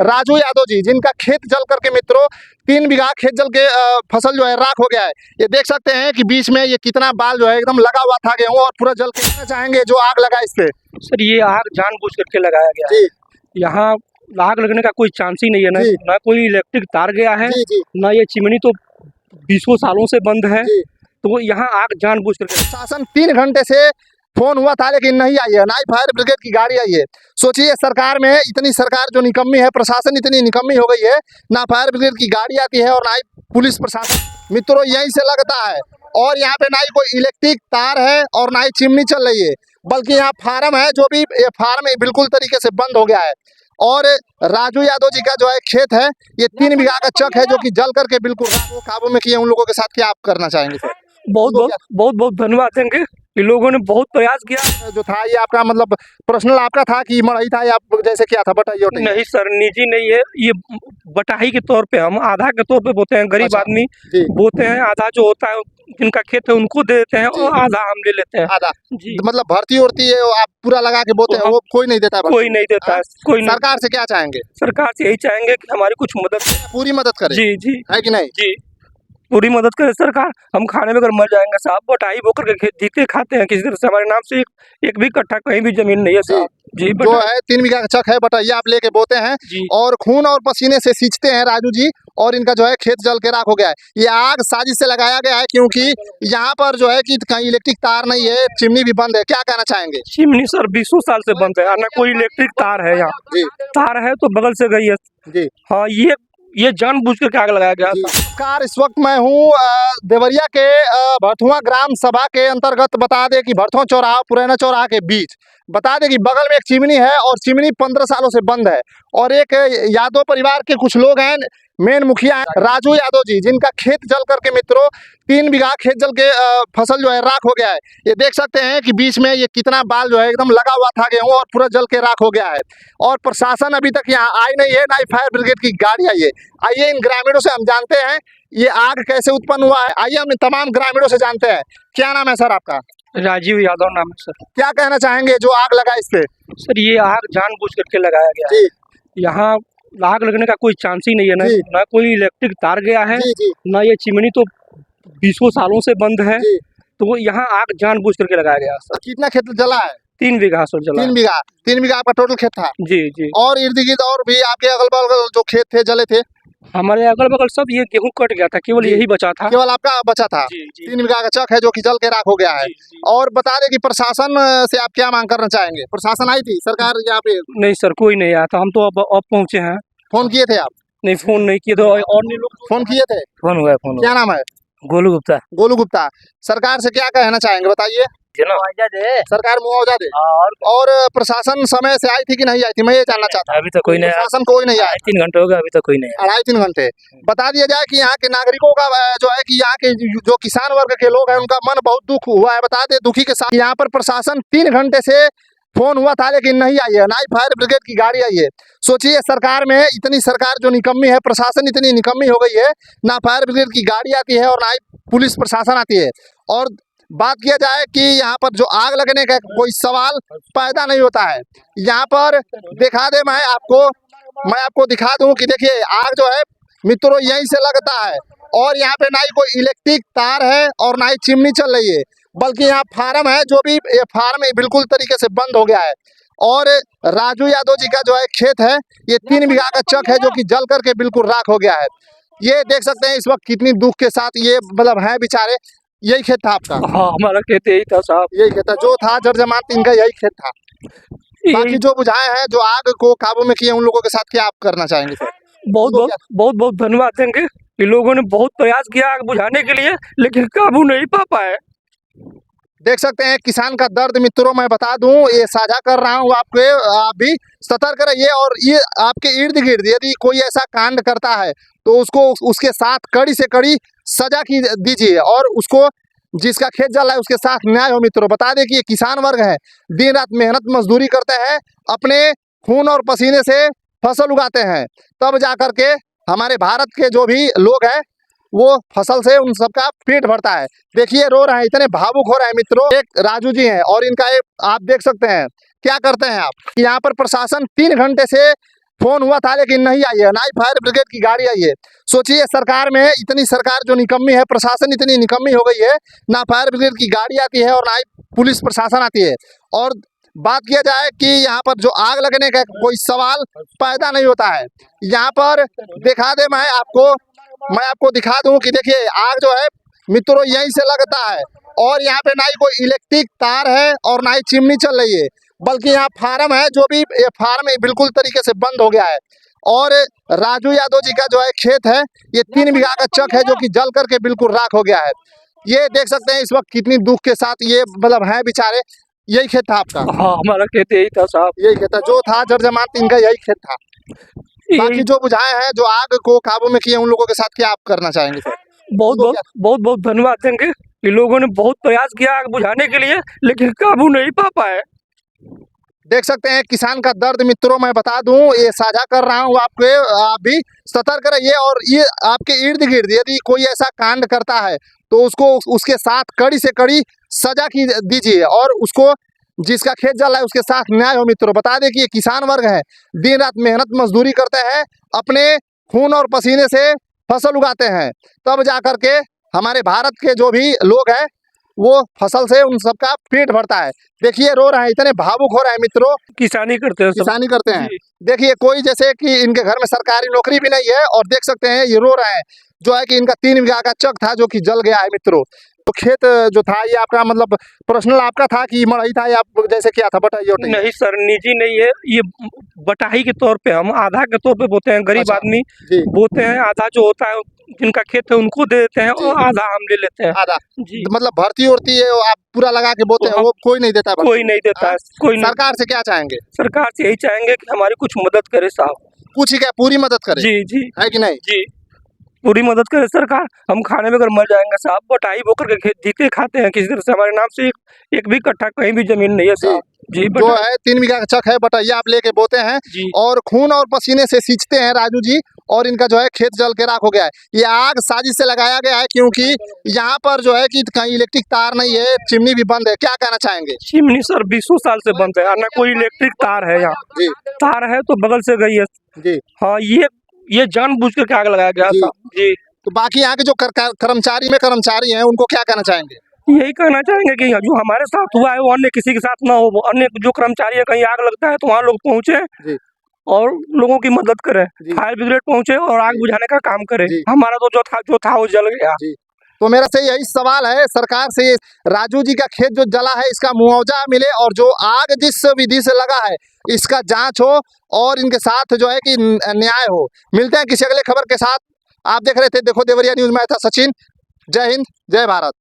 राजू यादव जी, जिनका खेत जल करके मित्रों 3 बीघा खेत जल के फसल जो है राख हो गया है। ये देख सकते हैं कि बीच में ये कितना बाल जो है एकदम लगा हुआ था गेहूं और पूरा जल के। कहना चाहेंगे जो आग लगा इस पे? सर ये आग जानबूझ करके लगाया गया है। यहाँ आग लगने का कोई चांस ही नहीं है। ना कोई इलेक्ट्रिक तार गया है, ना ये चिमनी तो 20 सालों से बंद है। तो यहाँ आग जानबूझ करके। शासन 3 घंटे से फोन हुआ था लेकिन नहीं आई है, ना ही फायर ब्रिगेड की गाड़ी आई है। सोचिए सरकार में इतनी सरकार जो निकम्मी है, प्रशासन इतनी निकम्मी हो गई है, ना फायर ब्रिगेड की गाड़ी आती है और ना ही पुलिस प्रशासन। मित्रों यहीं से लगता है। और यहाँ पे ना ही कोई इलेक्ट्रिक तार है और ना ही चिमनी चल रही है, बल्कि यहाँ फार्म है, जो भी ये फार्म बिल्कुल तरीके से बंद हो गया है। और राजू यादव जी का जो है खेत है, ये 3 बीघा का चक है जो कि जल करके बिल्कुल काबू में किए। उन लोगों के साथ क्या आप करना चाहेंगे सर? बहुत धन्यवाद देंगे। इन लोगों ने बहुत प्रयास किया। जो था ये आपका मतलब पर्सनल आपका था कि मड़ई था, या जैसे क्या था? बताइए। नहीं सर, निजी नहीं है ये, बटाई के तौर पे हम आधा के तौर पे बोते हैं। गरीब आदमी बोते हैं, आधा जो होता है जिनका खेत है उनको दे देते हैं और आधा हम ले लेते हैं। आधा जी, मतलब भर्ती उड़ती है आप पूरा लगा के बोते हैं, वो कोई नहीं देता? कोई नहीं देता है, कोई नहीं। सरकार से क्या चाहेंगे? सरकार से यही चाहेंगे कि हमारी कुछ मदद, पूरी मदद करे। जी है कि नहीं? जी, पूरी मदद करे सरकार। हम खाने में अगर मर जाएंगे साहब, बटाई बोकर के खेत जीते खाते हैं। किसी तरह से हमारे नाम से एक भी कट्ठा कहीं भी जमीन नहीं है साहब जी। जो है 3 बीघा का चक है, बटाइया आप लेके बोते हैं और खून और पसीने से सींचते हैं राजू जी, और इनका जो है खेत जल के राख हो गया है। ये आग साजिश से लगाया गया है, क्योंकि यहाँ पर जो है कि कहीं इलेक्ट्रिक तार नहीं है, चिमनी भी बंद है। क्या कहना चाहेंगे? चिमनी सर 20 साल से बंद है, ना कोई इलेक्ट्रिक तार है। यहाँ तार है तो बगल से गई है जी। हाँ, ये जानबूझ कर आग लगाया गया। नमस्कार, इस वक्त मैं हूँ देवरिया के भरथुआ ग्राम सभा के अंतर्गत। बता दें कि भरथुआ चौराहा पुराना चौराहा के बीच, बता दें कि बगल में एक चिमनी है और चिमनी 15 सालों से बंद है। और एक यादव परिवार के कुछ लोग हैं, मेन मुखिया है राजू यादव जी, जिनका खेत जल करके मित्रों 3 बीघा खेत जल के फसल जो है राख हो गया है। ये देख सकते हैं कि बीच में ये कितना बाल जो है एकदम लगा हुआ था गेहूं और पूरा जल के राख हो गया है। और प्रशासन अभी तक यहाँ आई नहीं है, ना ही फायर ब्रिगेड की गाड़ी आई है। आइए इन ग्रामीणों से हम जानते हैं ये आग कैसे उत्पन्न हुआ है। आइए हम तमाम ग्रामीणों से जानते हैं। क्या नाम है सर आपका? राजीव यादव नाम है सर। क्या कहना चाहेंगे जो आग लगा इस पे? सर ये आग जानबूझ करके लगाया गया है। यहाँ आग लगने का कोई चांस ही नहीं है। ना कोई इलेक्ट्रिक तार गया है, ना ये चिमनी तो 20 सालों से बंद है। तो यहाँ आग जानबूझ करके लगाया गया। सर कितना खेत जला है? 3 बीघा सर जला। 3 बीघा आपका टोटल खेत था? जी। और इर्द गिर्द और भी आपके अगल बगल जो खेत थे जले थे? हमारे अगल बगल सब ये गेहूं कट गया था, केवल यही बचा था। केवल आपका बचा था? 3 बीघा का चक है जो कि जल के राख हो गया है। और बता दें कि प्रशासन से आप क्या मांग करना चाहेंगे? प्रशासन आई थी सरकार यहाँ पे? नहीं सर, कोई नहीं आया था। हम तो अब पहुँचे हैं। फोन किए थे आप? नहीं, फोन नहीं किए थे। और नहीं लोग फोन किए थे? फोन हुआ है। फोन क्या नाम है? गोलू गुप्ता। गोलू गुप्ता। सरकार से क्या कहना चाहेंगे बताइए? मुआवजा दे, सरकार मुआवजा दे। और प्रशासन समय से आई थी कि नहीं आई थी, मैं ये जानना चाहता हूँ। अभी तक कोई नहीं, प्रशासन कोई नहीं आया। 3 घंटे हो गए, अभी तक कोई नहीं आया। 2.5-3 घंटे। बता दिया जाए कि यहाँ के नागरिकों का जो है कि यहाँ के जो किसान वर्ग के लोग हैं उनका मन बहुत दुख हुआ है। बता दे दुखी के साथ यहाँ पर प्रशासन 3 घंटे से फोन हुआ था लेकिन नहीं आई है, ना ही फायर ब्रिगेड की गाड़ी आई है। सोचिए सरकार में इतनी सरकार जो निकम्मी है, प्रशासन इतनी निकम्मी हो गई है, ना फायर ब्रिगेड की गाड़ी आती है और ना ही पुलिस प्रशासन आती है। और बात किया जाए कि यहाँ पर जो आग लगने का कोई सवाल पैदा नहीं होता है। यहाँ पर दिखा दे, मैं आपको दिखा दूं कि देखिए आग जो है मित्रों यहीं से लगता है। और यहाँ पे ना ही कोई इलेक्ट्रिक तार है और ना ही चिमनी चल रही है, बल्कि यहाँ फार्म है, जो भी ये फार्म बिल्कुल तरीके से बंद हो गया है। और राजू यादव जी का जो है खेत है, ये 3 बीघा का चक है जो कि जल करके बिल्कुल राख हो गया है। ये देख सकते हैं इस वक्त कितनी दुख के साथ ये मतलब है बेचारे। यही खेत था आपका? हाँ, हमारा खेत यही था साहब। यही खेत था जो था जर्जमात, इनका यही खेत था। बाकी जो बुझाए हैं, जो आग को काबू में किए, उन लोगों के साथ क्या आप करना चाहेंगे सर? बहुत धन्यवाद देंगे। इन लोगों ने बहुत प्रयास किया आग बुझाने के लिए, लेकिन काबू नहीं पा पाए। देख सकते हैं किसान का दर्द मित्रों। मैं बता दूं, ये साझा कर रहा हूं आपके, आप भी सतर्क रहिए। और ये आपके इर्द गिर्द यदि कोई ऐसा कांड करता है तो उसको उसके साथ कड़ी से कड़ी सजा की दीजिए, और उसको जिसका खेत जला है उसके साथ न्याय हो मित्रों। बता दें कि ये किसान वर्ग है, दिन रात मेहनत मजदूरी करते हैं, अपने खून और पसीने से फसल उगाते हैं, तब जा कर के हमारे भारत के जो भी लोग हैं वो फसल से उन सबका पेट भरता है। देखिए रो रहे हैं, इतने भावुक हो रहे हैं मित्रों। एक राजू जी हैं और इनका एक आप देख सकते हैं क्या करते हैं आप। यहाँ पर प्रशासन 3 घंटे से फोन हुआ था लेकिन नहीं आई है, ना ही फायर ब्रिगेड की गाड़ी आई है। सोचिए सरकार में इतनी सरकार जो निकम्मी है, प्रशासन इतनी निकम्मी हो गई है, ना फायर ब्रिगेड की गाड़ी आती है और ना ही पुलिस प्रशासन आती है। और बात किया जाए कि यहाँ पर जो आग लगने का कोई सवाल पैदा नहीं होता है। यहाँ पर दिखा दे, मैं आपको दिखा दूं कि देखिए आग जो है मित्रों यहीं से लगता है और यहाँ पे ना ही कोई इलेक्ट्रिक तार है और ना ही चिमनी चल रही है, बल्कि यहाँ फार्म है, जो भी ये फार्म बिल्कुल तरीके से बंद हो गया है। और राजू यादव जी का जो है खेत है, ये 3 बीघा का चक है जो कि जल करके बिल्कुल राख हो गया है। ये देख सकते हैं इस वक्त कितनी दुख के साथ ये मतलब है बेचारे। यही खेत था आपका? हाँ, हमारा खेत यही था साहब, यही खेत था जो था जर्जमात, इनका यही खेत था। बाकी जो बुझाए हैं, जो आग को काबू में किए, उन लोगों के साथ क्या आप करना चाहेंगे सर? बहुत धन्यवाद देंगे। इन लोगों ने बहुत प्रयास किया आग बुझाने के लिए, लेकिन काबू नहीं पा पाए। देख सकते हैं किसान का दर्द मित्रों, मैं बता दूं, ये साझा कर रहा हूं आपके, आप भी सतर्क रहिए। और ये आपके इर्द गिर्द यदि कोई ऐसा कांड करता है तो उसको उसके साथ कड़ी से कड़ी सजा की दीजिए और उसको, जिसका खेत जल है, उसके साथ न्याय हो। मित्रों बता दें कि ये किसान वर्ग है, दिन रात मेहनत मजदूरी करते हैं, अपने खून और पसीने से फसल उगाते हैं, तब जा करके हमारे भारत के जो भी लोग हैं वो फसल से उन सबका पेट भरता है। देखिए रो रहे हैं, इतने भावुक हो रहे हैं मित्रों। किसानी करते हैं, किसानी करते हैं। देखिए कोई जैसे कि इनके घर में सरकारी नौकरी भी नहीं है और देख सकते हैं ये रो रहे हैं, जो है कि इनका 3 बीघा का चक था जो कि जल गया है मित्रों। तो खेत जो था ये आपका मतलब पर्सनल आपका था कि मड़ई था, या आप जैसे क्या था, बताइए? नहीं सर, निजी नहीं है, ये बटाई के तौर पे हम आधा के तौर पे बोते हैं। गरीब आदमी बोते हैं, आधा जो होता है जिनका खेत है उनको दे देते हैं और आधा हम ले लेते हैं। आधा जी, मतलब भर्ती उड़ती है आप पूरा लगा के बोते हैं, वो कोई नहीं देता? कोई नहीं देता है, कोई नहीं। सरकार से क्या चाहेंगे? सरकार से यही चाहेंगे कि हमारी कुछ मदद करे साहब। कुछ ही क्या, पूरी मदद करे? जी जी, है कि नहीं? जी, पूरी मदद करे सरकार। हम खाने में अगर मर जाएंगे साहब, बटाई बोकर के खेत जीते खाते हैं, किसी तरह से हमारे नाम से एक भी कट्ठा कहीं भी जमीन नहीं है साहब। जी, जो है 3 बीघा का चक है, बटैया आप लेके बोते हैं और खून और पसीने से सींचते हैं राजू जी, और इनका जो है खेत जल के राख हो गया है। ये आग साजिश से लगाया गया है, क्योंकि यहाँ पर जो है कि कहीं इलेक्ट्रिक तार नहीं है, चिमनी भी बंद है। क्या कहना चाहेंगे? चिमनी सर 20 साल से बंद है, ना कोई इलेक्ट्रिक तार है यहाँ। तार है तो बगल से गई है जी। हाँ, ये जानबूझ कर आग लगाया गया था जी। तो बाकी यहाँ के जो कर्मचारी हैं उनको क्या कहना चाहेंगे? यही कहना चाहेंगे कि जो हमारे साथ हुआ है वो अन्य किसी के साथ ना हो। अन्य जो कर्मचारी है, कहीं आग लगता है तो वहाँ लोग पहुँचे और लोगों की मदद करें, फायर ब्रिगेड पहुँचे और आग बुझाने का काम करें। हमारा तो जो था वो जल गया। तो मेरा से यही सवाल है सरकार से, राजू जी का खेत जो जला है इसका मुआवजा मिले, और जो आग जिस विधि से लगा है इसका जांच हो और इनके साथ जो है कि न्याय हो। मिलते हैं किसी अगले खबर के साथ। आप देख रहे थे देखो देवरिया न्यूज में था सचिन। जय हिंद, जय भारत।